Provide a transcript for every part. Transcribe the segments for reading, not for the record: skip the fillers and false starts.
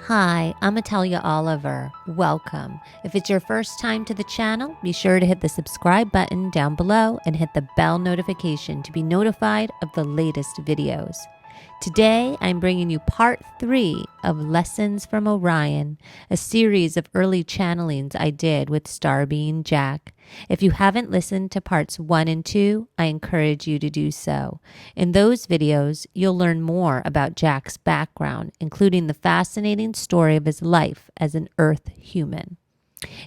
Hi, I'm Italia Oliver. Welcome. If it's your first time to the channel, be sure to hit the subscribe button down below and hit the bell notification to be notified of the latest videos. Today, I'm bringing you part 3 of Lessons from Orion, a series of early channelings I did with Star Being Jack. If you haven't listened to parts 1 and 2, I encourage you to do so. In those videos, you'll learn more about Jack's background, including the fascinating story of his life as an Earth human.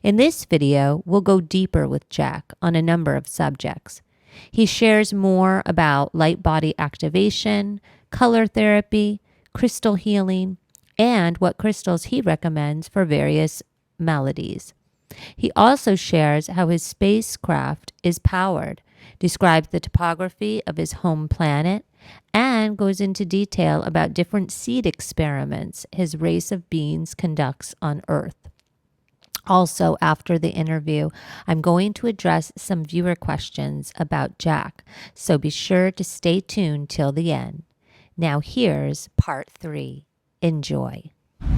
In this video, we'll go deeper with Jack on a number of subjects. He shares more about light body activation, color therapy, crystal healing, and what crystals he recommends for various maladies. He also shares how his spacecraft is powered, describes the topography of his home planet, and goes into detail about different seed experiments his race of beings conducts on Earth. Also, after the interview, I'm going to address some viewer questions about Jack, so be sure to stay tuned till the end. Now here's part 3. Enjoy. It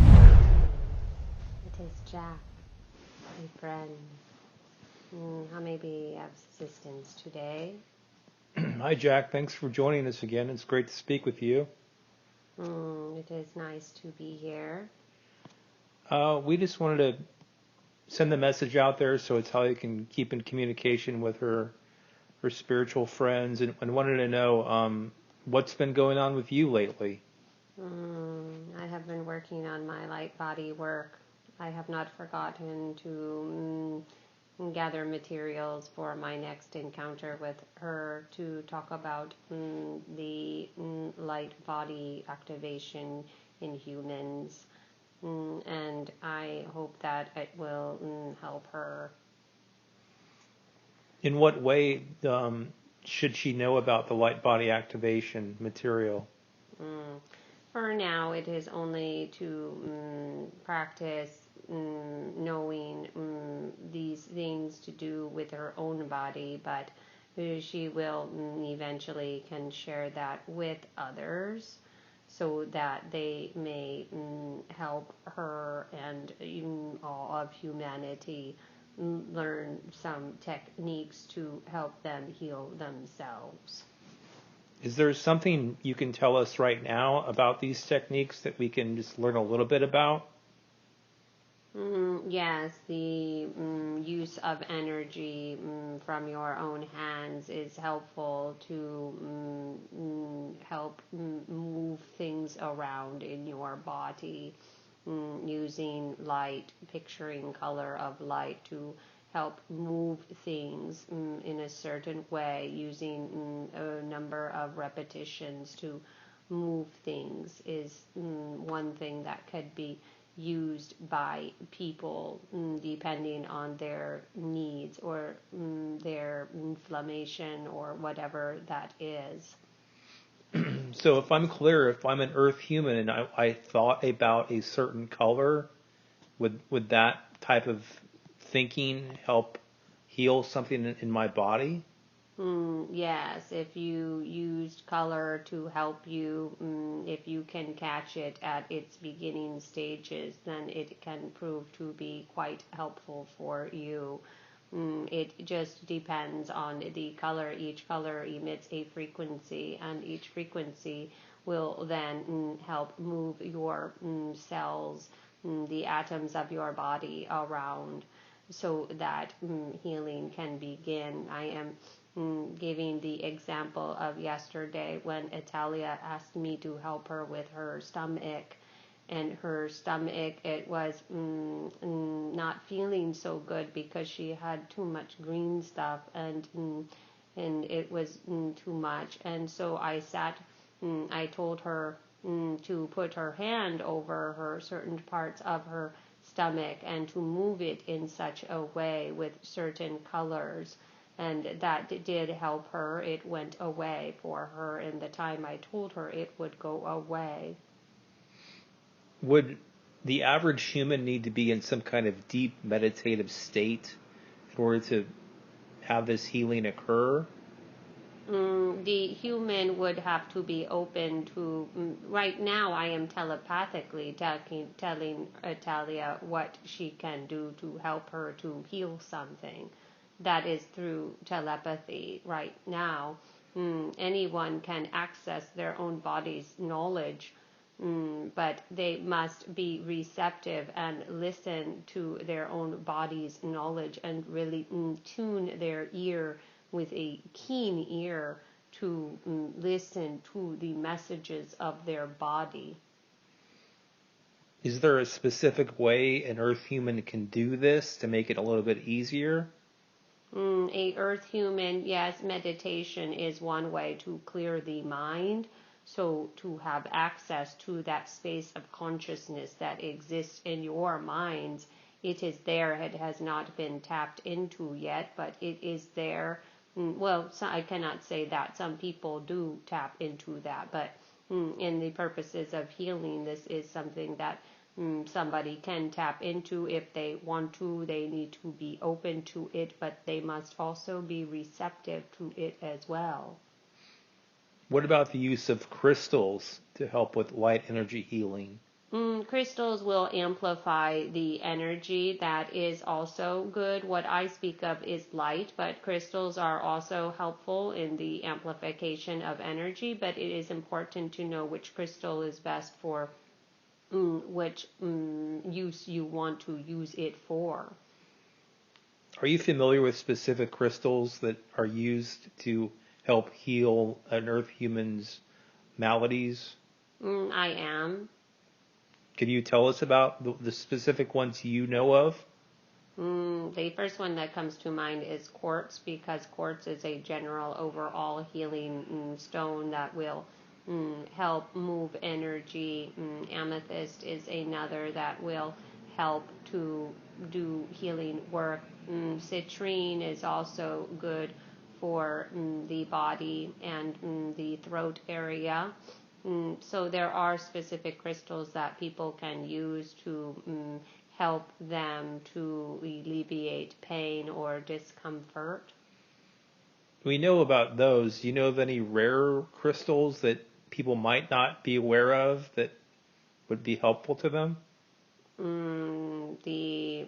is Jack, my friend. How may be of assistance today? Hi, Jack. Thanks for joining us again. It's great to speak with you. It is nice to be here. We just wanted to send the message out there so Italia can keep in communication with her spiritual friends, and wanted to know what's been going on with you lately. I have been working on my light body work. I have not forgotten to gather materials for my next encounter with her to talk about the light body activation in humans. And I hope that it will help her. In what way should she know about the light body activation material? For now, it is only to practice knowing these things to do with her own body, but she will eventually can share that with others so that they may help her and all of humanity learn some techniques to help them heal themselves. Is there something you can tell us right now about these techniques that we can just learn a little bit about? Yes, the use of energy from your own hands is helpful to help move things around in your body, using light, picturing color of light to help move things in a certain way, using a number of repetitions to move things is one thing that could be used by people depending on their needs or their inflammation or whatever that is. So if I'm clear, if I'm an Earth human and I thought about a certain color, would that type of thinking help heal something in my body? Yes, if you used color to help you, if you can catch it at its beginning stages, then it can prove to be quite helpful for you. It just depends on the color. Each color emits a frequency, and each frequency will then help move your cells, the atoms of your body around so that healing can begin. I am giving the example of yesterday when Italia asked me to help her with her stomach. And her stomach, it was not feeling so good because she had too much green stuff, and it was too much. And so I told her to put her hand over her certain parts of her stomach and to move it in such a way with certain colors, and that did help her. It went away for her in the time I told her it would go away. Would the average human need to be in some kind of deep meditative state in order to have this healing occur? The human would have to be open to. Right now, I am telepathically telling Italia what she can do to help her to heal something. That is through telepathy right now. Anyone can access their own body's knowledge, but they must be receptive and listen to their own body's knowledge and really tune their ear with a keen ear to listen to the messages of their body. Is there a specific way an Earth human can do this to make it a little bit easier? A earth human, yes, meditation is one way to clear the mind. So to have access to that space of consciousness that exists in your minds, it is there. It has not been tapped into yet, but it is there. Well, so I cannot say that. Some people do tap into that, but in the purposes of healing, this is something that somebody can tap into if they want to. They need to be open to it, but they must also be receptive to it as well. What about the use of crystals to help with light energy healing? Crystals will amplify the energy. That is also good. What I speak of is light, but crystals are also helpful in the amplification of energy. But it is important to know which crystal is best for which use you want to use it for. Are you familiar with specific crystals that are used to help heal an Earth human's maladies? I am. Could you tell us about the specific ones you know of? The first one that comes to mind is quartz, because quartz is a general overall healing stone that will help move energy. Amethyst is another that will help to do healing work. Citrine is also good for the body and the throat area. So there are specific crystals that people can use to help them to alleviate pain or discomfort. We know about those. Do you know of any rare crystals that people might not be aware of that would be helpful to them? The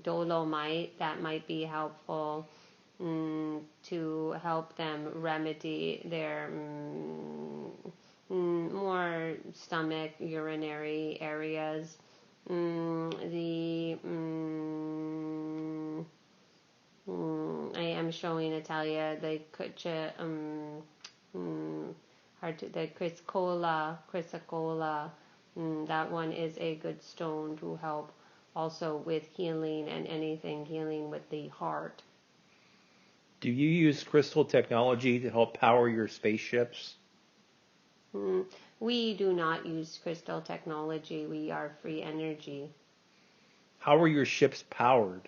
dolomite, that might be helpful to help them remedy their more stomach, urinary areas. I am showing Italia the chrysocolla. That one is a good stone to help also with healing and anything healing with the heart. Do you use crystal technology to help power your spaceships? We do not use crystal technology. We are free energy. How are your ships powered?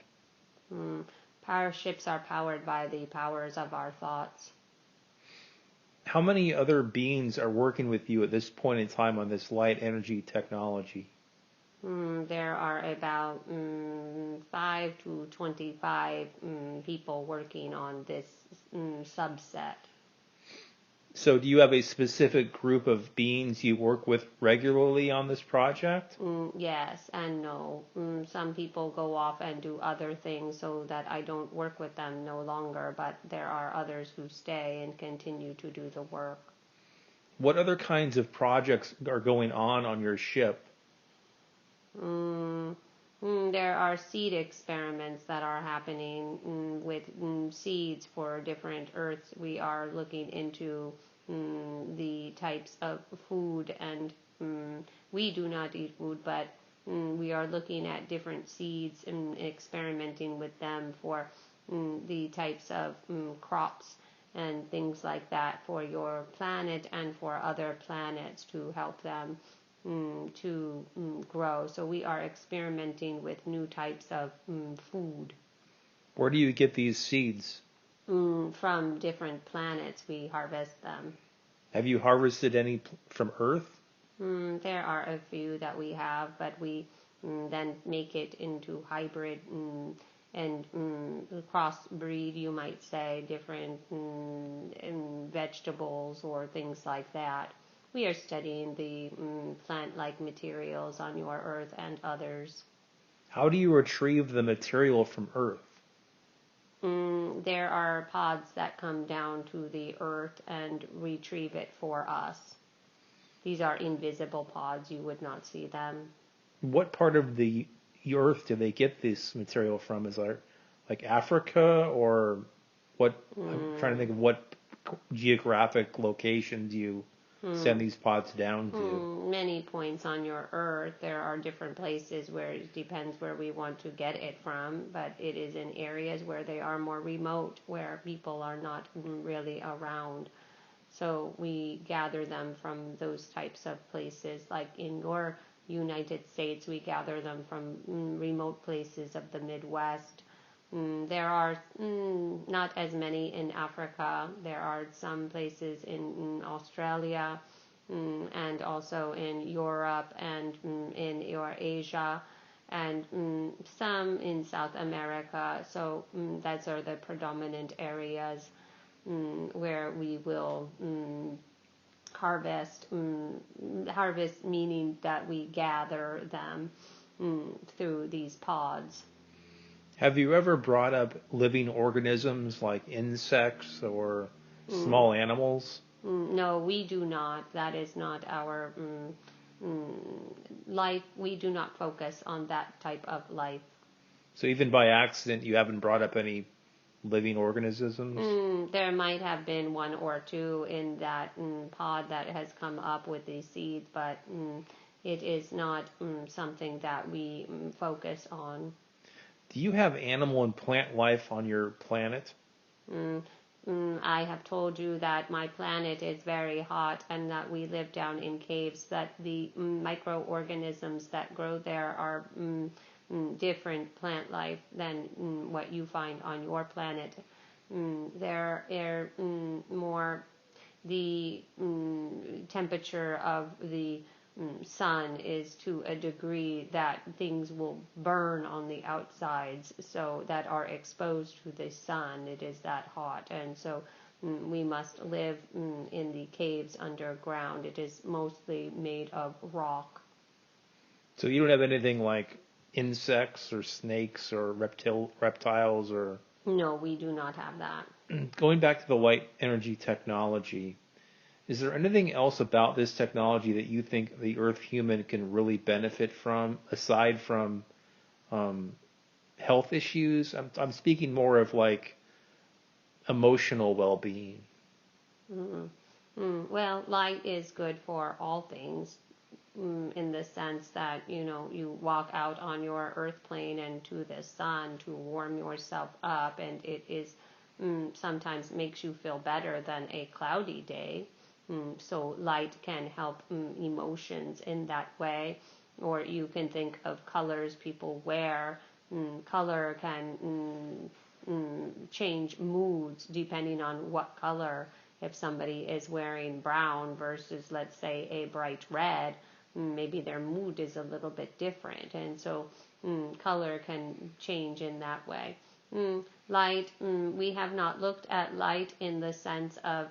Our ships are powered by the powers of our thoughts. How many other beings are working with you at this point in time on this light energy technology? There are about 5 to 25 people working on this subset. So do you have a specific group of beings you work with regularly on this project? Yes and no. Some people go off and do other things so that I don't work with them no longer, but there are others who stay and continue to do the work. What other kinds of projects are going on your ship? There are seed experiments that are happening with seeds for different Earths. We are looking into the types of food, and we do not eat food, but we are looking at different seeds and experimenting with them for the types of crops and things like that for your planet and for other planets to help them to grow. So we are experimenting with new types of food. Where do you get these seeds? From different planets, we harvest them. Have you harvested any from Earth? There are a few that we have, but we then make it into hybrid and crossbreed, you might say, different vegetables or things like that. We are studying the plant-like materials on your Earth and others. How do you retrieve the material from Earth? There are pods that come down to the Earth and retrieve it for us. These are invisible pods. You would not see them. What part of the Earth do they get this material from? Is there like Africa or what? I'm trying to think of what geographic location do you send these pods down to? Many points on your Earth. There are different places where it depends where we want to get it from, but it is in areas where they are more remote, where people are not really around. So we gather them from those types of places. Like in your United States, we gather them from remote places of the Midwest. There are not as many in Africa. There are some places in Australia and also in Europe and in Asia and some in South America. So those are the predominant areas where we will harvest. Harvest meaning that we gather them through these pods. Have you ever brought up living organisms like insects or small animals? No, we do not. That is not our life. We do not focus on that type of life. So even by accident, you haven't brought up any living organisms? There might have been one or two in that pod that has come up with these seeds, but it is not something that we focus on. Do you have animal and plant life on your planet? I have told you that my planet is very hot and that we live down in caves, that the microorganisms that grow there are different plant life than what you find on your planet. There are more the temperature of the sun is to a degree that things will burn on the outsides, so that are exposed to the sun. It is that hot, and so we must live in the caves underground. It is mostly made of rock. So you don't have anything like insects or snakes or reptiles or... No, we do not have that. Going back to the light energy technology, is there anything else about this technology that you think the Earth human can really benefit from, aside from health issues? I'm speaking more of like emotional well-being. Well, light is good for all things, in the sense that, you walk out on your earth plane and to the sun to warm yourself up, and it is sometimes makes you feel better than a cloudy day. So light can help emotions in that way. Or you can think of colors people wear. Color can change moods depending on what color. If somebody is wearing brown versus, let's say, a bright red, maybe their mood is a little bit different. And so color can change in that way. Light, we have not looked at light in the sense of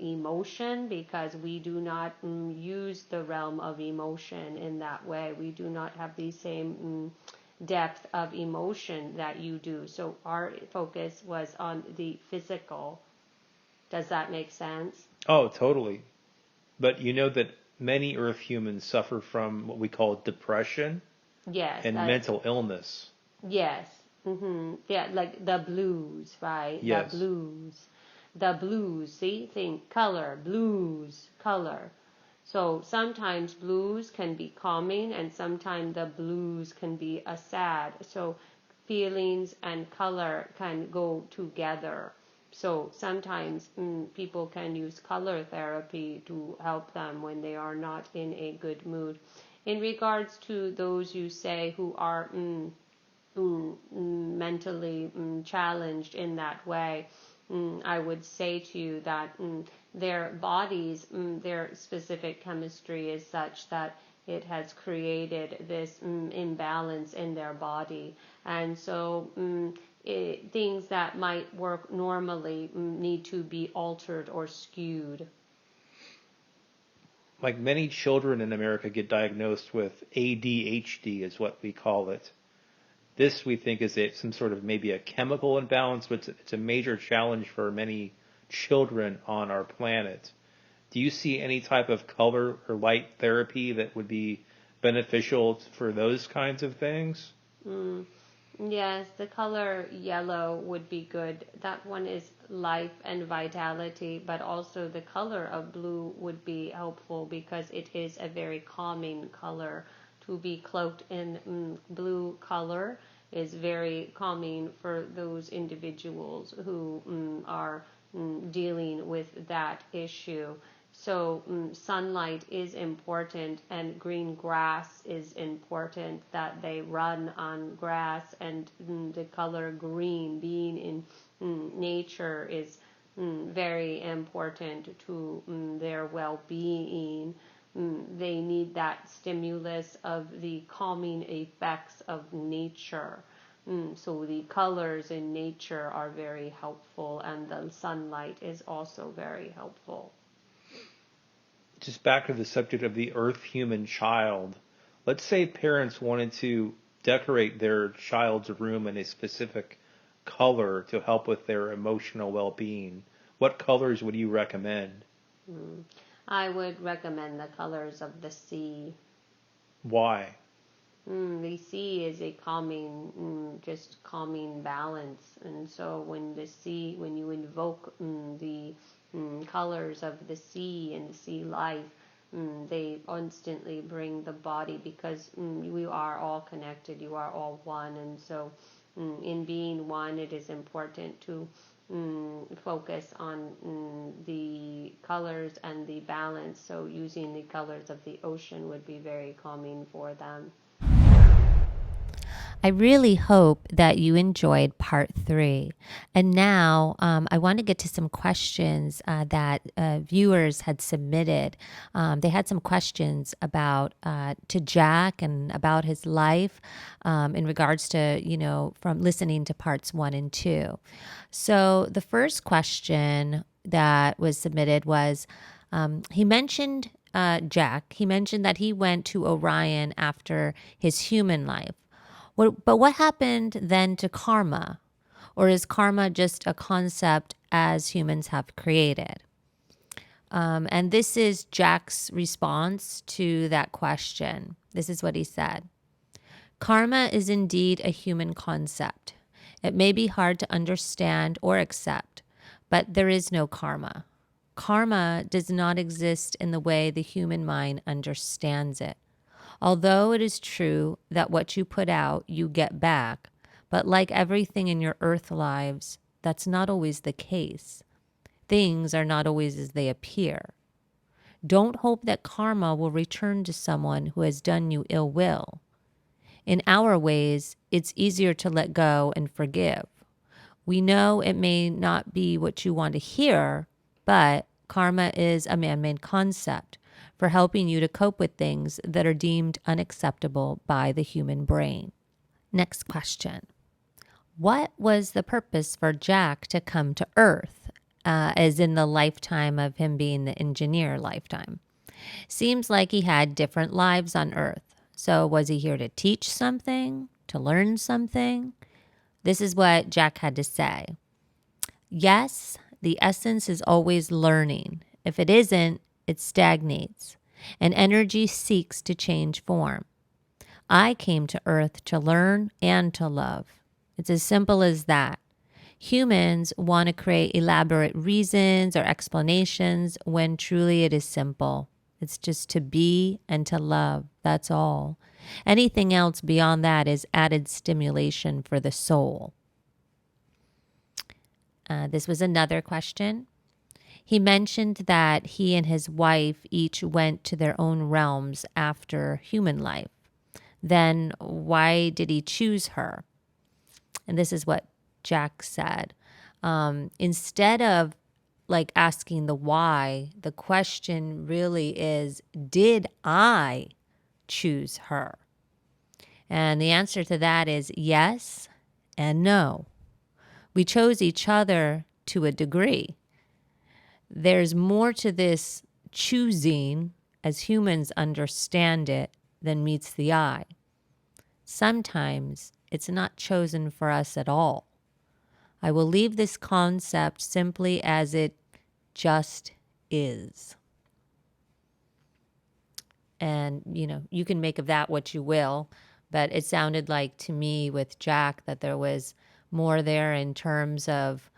emotion, because we do not use the realm of emotion in that way. We do not have the same depth of emotion that you do. So our focus was on the physical. Does that make sense? Oh, totally. But you know that many Earth humans suffer from what we call depression Yes. and mental illness. Yes. Yeah, like the blues, right? Yes. The blues. See, think color, blues, color. So sometimes blues can be calming, and sometimes the blues can be a sad. So feelings and color can go together. So sometimes people can use color therapy to help them when they are not in a good mood. In regards to those you say who are mentally challenged in that way, I would say to you that their bodies, their specific chemistry is such that it has created this imbalance in their body. And so things that might work normally need to be altered or skewed. Like many children in America get diagnosed with ADHD, is what we call it. This we think is some sort of maybe a chemical imbalance, but it's a major challenge for many children on our planet. Do you see any type of color or light therapy that would be beneficial for those kinds of things? Yes, the color yellow would be good. That one is life and vitality, but also the color of blue would be helpful because it is a very calming color. To be cloaked in blue color is very calming for those individuals who are dealing with that issue. So sunlight is important, and green grass is important, that they run on grass, and the color green, being in nature, is very important to their well-being. They need that stimulus of the calming effects of nature. So the colors in nature are very helpful, and the sunlight is also very helpful. Just back to the subject of the Earth human child. Let's say parents wanted to decorate their child's room in a specific color to help with their emotional well-being. What colors would you recommend? I would recommend the colors of the sea. Why? The sea is a calming, just calming balance, and so when you invoke the colors of the sea and the sea life, they instantly bring the body, because we are all connected, you are all one, and so in being one, it is important to focus on the colors and the balance. So using the colors of the ocean would be very calming for them. I really hope that you enjoyed part 3. And now I want to get to some questions that viewers had submitted. They had some questions about to Jack and about his life in regards to, from listening to parts 1 and 2. So the first question that was submitted was, he mentioned Jack. He mentioned that he went to Orion after his human life. But what happened then to karma? Or is karma just a concept as humans have created? And this is Jack's response to that question. This is what he said. Karma is indeed a human concept. It may be hard to understand or accept, but there is no karma. Karma does not exist in the way the human mind understands it. Although it is true that what you put out, you get back, but like everything in your earth lives, that's not always the case. Things are not always as they appear. Don't hope that karma will return to someone who has done you ill will. In our ways, it's easier to let go and forgive. We know it may not be what you want to hear, but karma is a man-made concept for helping you to cope with things that are deemed unacceptable by the human brain. Next question. What was the purpose for Jack to come to Earth, as in the lifetime of him being the engineer lifetime? Seems like he had different lives on Earth. So was he here to teach something, to learn something? This is what Jack had to say. Yes, the essence is always learning. If it isn't, it stagnates, and energy seeks to change form. I came to Earth to learn and to love. It's as simple as that. Humans want to create elaborate reasons or explanations when truly it is simple. It's just to be and to love. That's all. Anything else beyond that is added stimulation for the soul. This was another question. He mentioned that he and his wife each went to their own realms after human life. Then why did he choose her? And this is what Jack said. Instead of asking the why, the question really is, did I choose her? And the answer to that is yes and no. We chose each other to a degree. There's more to this choosing, as humans understand it, than meets the eye. Sometimes it's not chosen for us at all. I will leave this concept simply as it just is. And, you can make of that what you will, but it sounded like to me with Jack that there was more there in terms of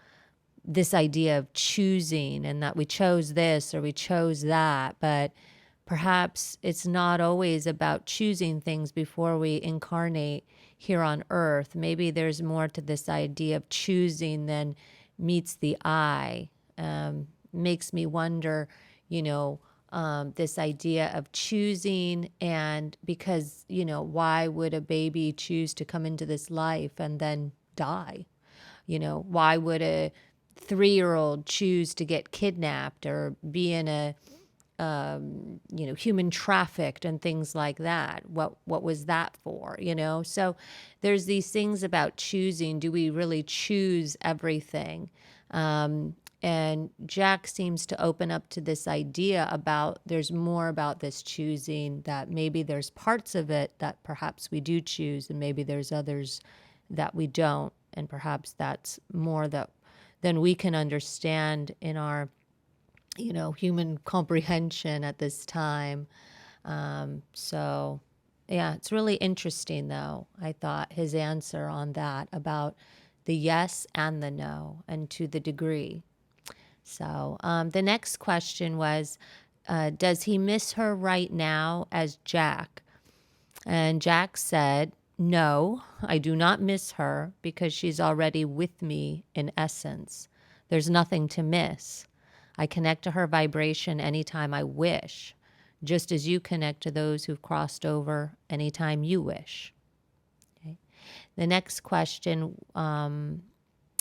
this idea of choosing, and that we chose this or we chose that, but perhaps it's not always about choosing things before we incarnate here on earth. Maybe there's more to this idea of choosing than meets the eye. Makes me wonder, this idea of choosing, and because, why would a baby choose to come into this life and then die? Why would a 3-year-old choose to get kidnapped or be in a human trafficked and things like that? What was that for? So there's these things about choosing. Do we really choose everything? And Jack seems to open up to this idea about there's more about this choosing, that maybe there's parts of it that perhaps we do choose, and maybe there's others that we don't. And perhaps that's more than we can understand in our, human comprehension at this time. So, yeah, it's really interesting, though, I thought, his answer on that about the yes and the no, and to the degree. So the next question was, does he miss her right now as Jack? And Jack said, no, I do not miss her because she's already with me in essence. There's nothing to miss. I connect to her vibration anytime I wish, just as you connect to those who've crossed over anytime you wish. Okay. The next question, and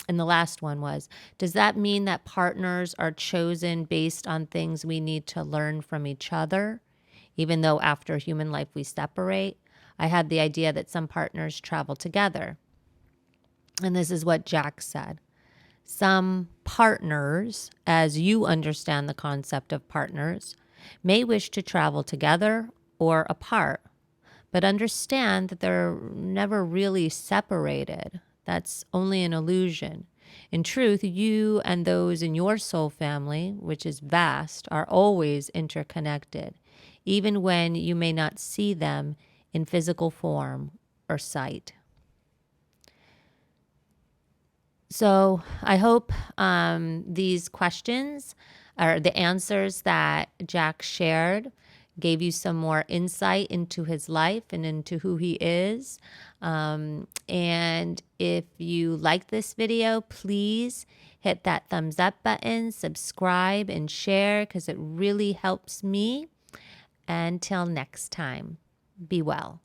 the last one was, does that mean that partners are chosen based on things we need to learn from each other, even though after human life we separate? I had the idea that some partners travel together. And this is what Jack said. Some partners, as you understand the concept of partners, may wish to travel together or apart, but understand that they're never really separated. That's only an illusion. In truth, you and those in your soul family, which is vast, are always interconnected, even when you may not see them in physical form or sight. So I hope these questions, or the answers that Jack shared, gave you some more insight into his life and into who he is. And if you like this video, please hit that thumbs up button, subscribe, and share, because it really helps me. Until next time, be well.